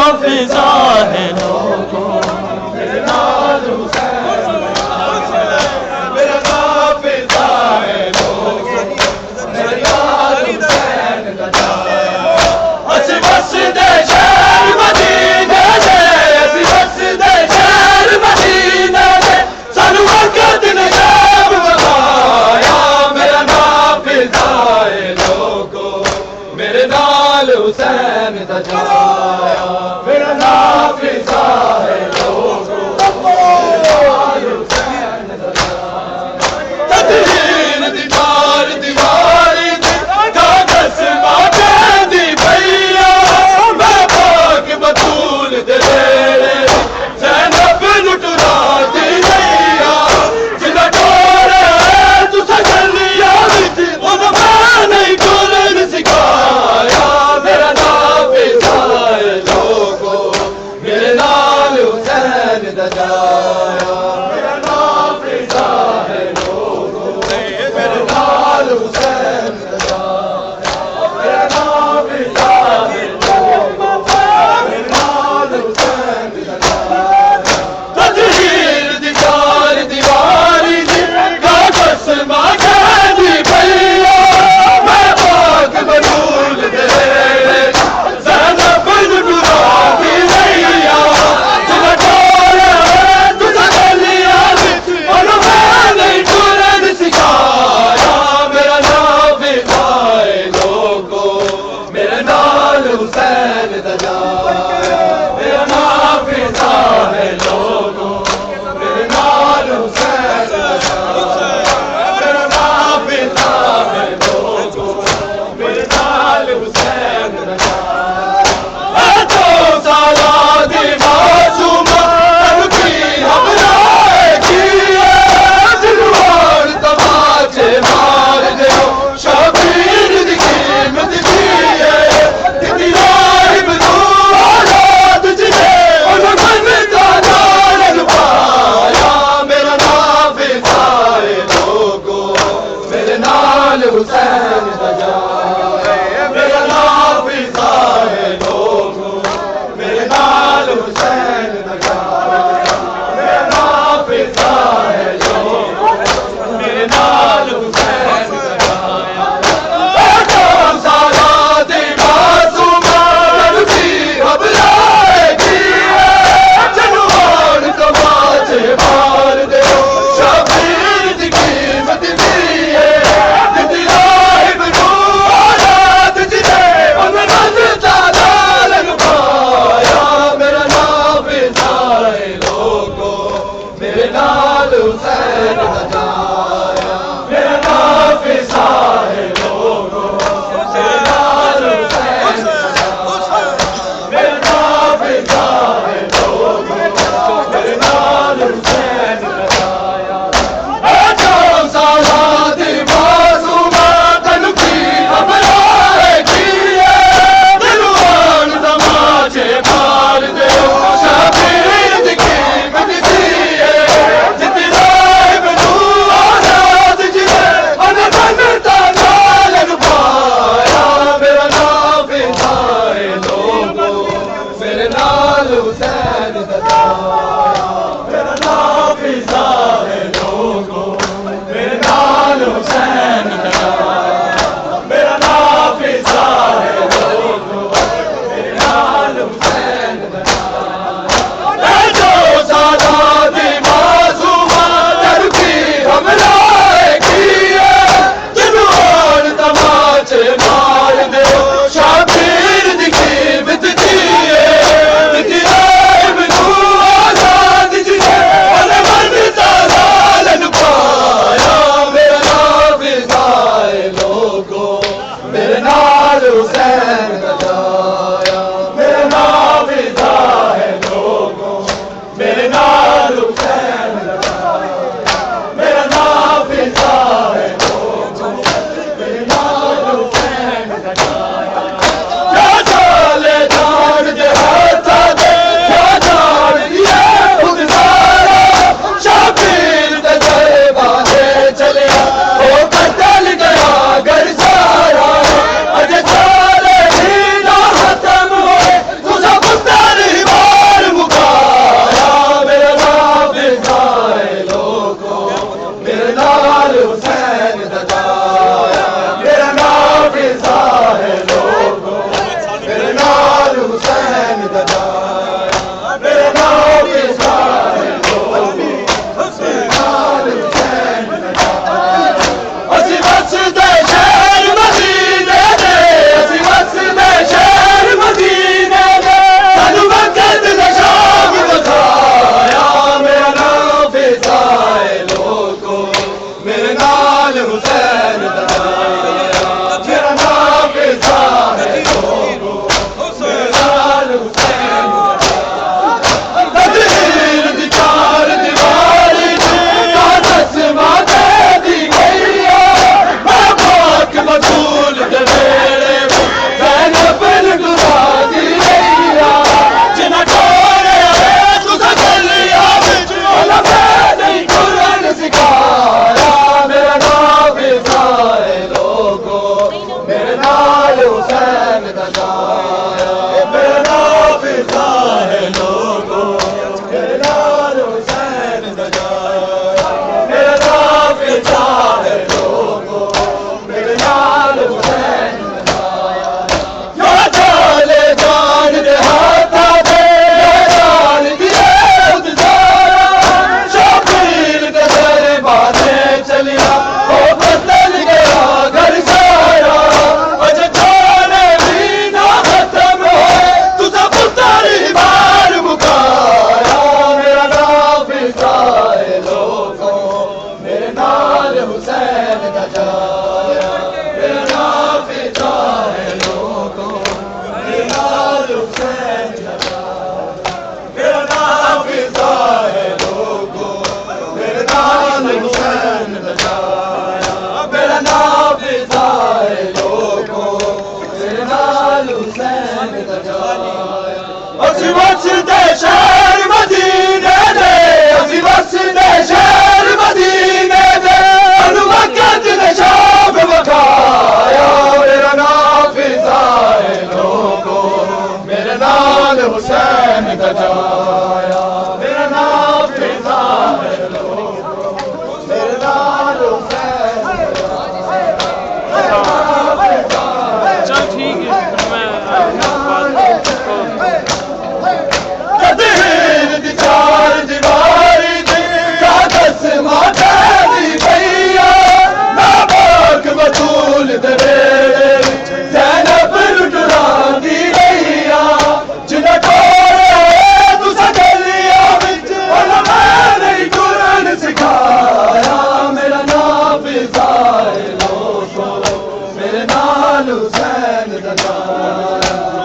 नाफिजा है लोगों, मेरे नाल हुसैन मेरा नाफिजा है लोगों, मेरे नाल हुसैन दा अस वसदे शहर मदीने दे, अस वसदे शहर मदीने दे, सानू वक्त ने जब वखाया मेरा नाफिजा है लोगों, मेरे नाल हुसैन दा जाया, मेरा नाफिजा है लोगों, मेरे नाल हुसैन दा जाया। तदहीन दीवार दीवारी दी कागज माथे दी भैया, मैं पाक बतूल दे नेड़े ज़ैनब लुटरा दी नैया, जिदा टोरे तुसा गलिया विच उन मैं नहीं टुरन सिखाया, मेरा नाफिजा है लोगों, मेरे नाल हुसैन दा जाया, मेरा नाफिजा है लोगों, मेरे नाल हुसैन दा जाया, मेरा नाफिजा है लोगों, मेरे नाल हुसैन दा जाया। तदहीर दी चार दीवारी दी कागज माथे दी भैया, मैं पाक बतूल दे ज़ैनब लुटरा दी नैया, जिदा टोरे तुसा गलिया विच उन मैं नहीं टुरन सिखाया, मेरा नाफिजा है लोगों, मेरे नाल हुसैन दा जाया, मेरा नाफिजा है लोगों, मेरे नाल हुसैन दा जाया, मेरा नाफिजा है लोगों, मेरे नाल हुसैन दा जाया। तो साला दी मासूमा तनकी हमलाए किए, दिलवार तमाचे मार दे शबीर दी कीमत दिए, तेरी राहिब नू औलाद जिने उन मन दा नाल पाया, मेरा नाफिजा है लोगों, मेरे नाल हुसैन दा जाया, मेरा नाफिजा है लोगों, मेरे नाल हुसैन दा जाया, मेरा नाफिजा है लोगों, मेरे नाल हुसैन दा जाया। सारा दी मासूमा तनकी हमलाए किए, जनवान तमाचे मार दे शबीर दी कीमत दिए, तेरी राहिब नू औलाद जिने उन मन दा नाल पाया, मेरा नाफिजा है लोगों, मेरे नाल हुसैन दा जाया, मेरा नाफिजा है लोगों, मेरे नाल हुसैन दा जाया, मेरा नाफिजा है लोगों, मेरे नाल हुसैन दा जाया। साला दी मासूमा तनकी हमलाए किए, दिलवान तमाचे मार दे शबीर दी कीमत दिए, जिती राहिब नू औलाद जिने उन मन दा नाल पाया, मेरा नाफिजा है लोगों, मेरे नाल हुसैन दा जाया, मेरा नाफिजा है लोगों, मेरे नाल हुसैन दा जाया, मेरा नाफिजा है लोगों, मेरे नाल हुसैन दा जाया। जो सादा दी मासूमा तनकी हमलाए किए, जनवान तमाचे मार दे शबीर दी कीमत दिए, तेरी हुसैन दा जाया मेरा नाम फिजा है लोगो मेरे नाल हुसैन दा जाया असी वसदे शहर मदीने दे असी वसदे शहर मदीने दे सानू वक्त दा शाम दिखाया मेरा नाम फिजा है लोगो मेरे नाल हुसैन दा जाया मेरा नाम फिजा है लोगो मेरे नाल हुसैन दा जाया तकदीर दी चार दीवारी दा तस्मा दे दी गईया मैं पाक बतूल दे मेरे ज़ैनब लुटा दी गईया जिन्ना छोड़े तुसा गलिया विच ओला मैंने कुरान सिखाया मेरा नाम फिजा है लोगो मेरे नाल हुसैन दा जाया मेरा नाम फिजा है लोगो मेरे नाल हुसैन दा जाया मेरा नाम फिजा है लोगो मेरे नाल हुसैन दा जाया या जाले जान दे हाथा दे या जान दिए उद्दारा शबीर दे दरबारे चलिया ओ बदल गया घर सारा अज छोड़े भी ना खत्म होए तुझा पुतारी बार मुकाया मेरा नाम फिजा है लोगो मेरे नाल हुसैन दा जाया मेरा नाम फिजा है लोगो मेरे नाल हुसैन दा जाया मेरा नाम फिजा है लोगो मेरे नाल हुसैन दा जाया मेरा नाम फिजा है लोगो मेरे नाल हुसैन दा जाया असी वसदे शहर मदीने दे असी वसदे शहर मदीने दे सानू वक्त ने शाम विखाया मेरा नाम फिजा है लोगो मेरे नाल हुसैन दा जाया मेरा नाम फिजा है लोगो मेरे नाल हुसैन दा जाया चल ठीक है मैं तकदीर दी चार दीवारी दी का तस्मा दे दी गईया मैं पाक बतूल दे मेरे ज़ैनब लुटा दी गईया जिन्ना छोड़े तुसा गलिया विच ओला मैंने कुरान सिखाया मेरा नाम फिजा है लोगो मेरे नाल हुसैन दा जाया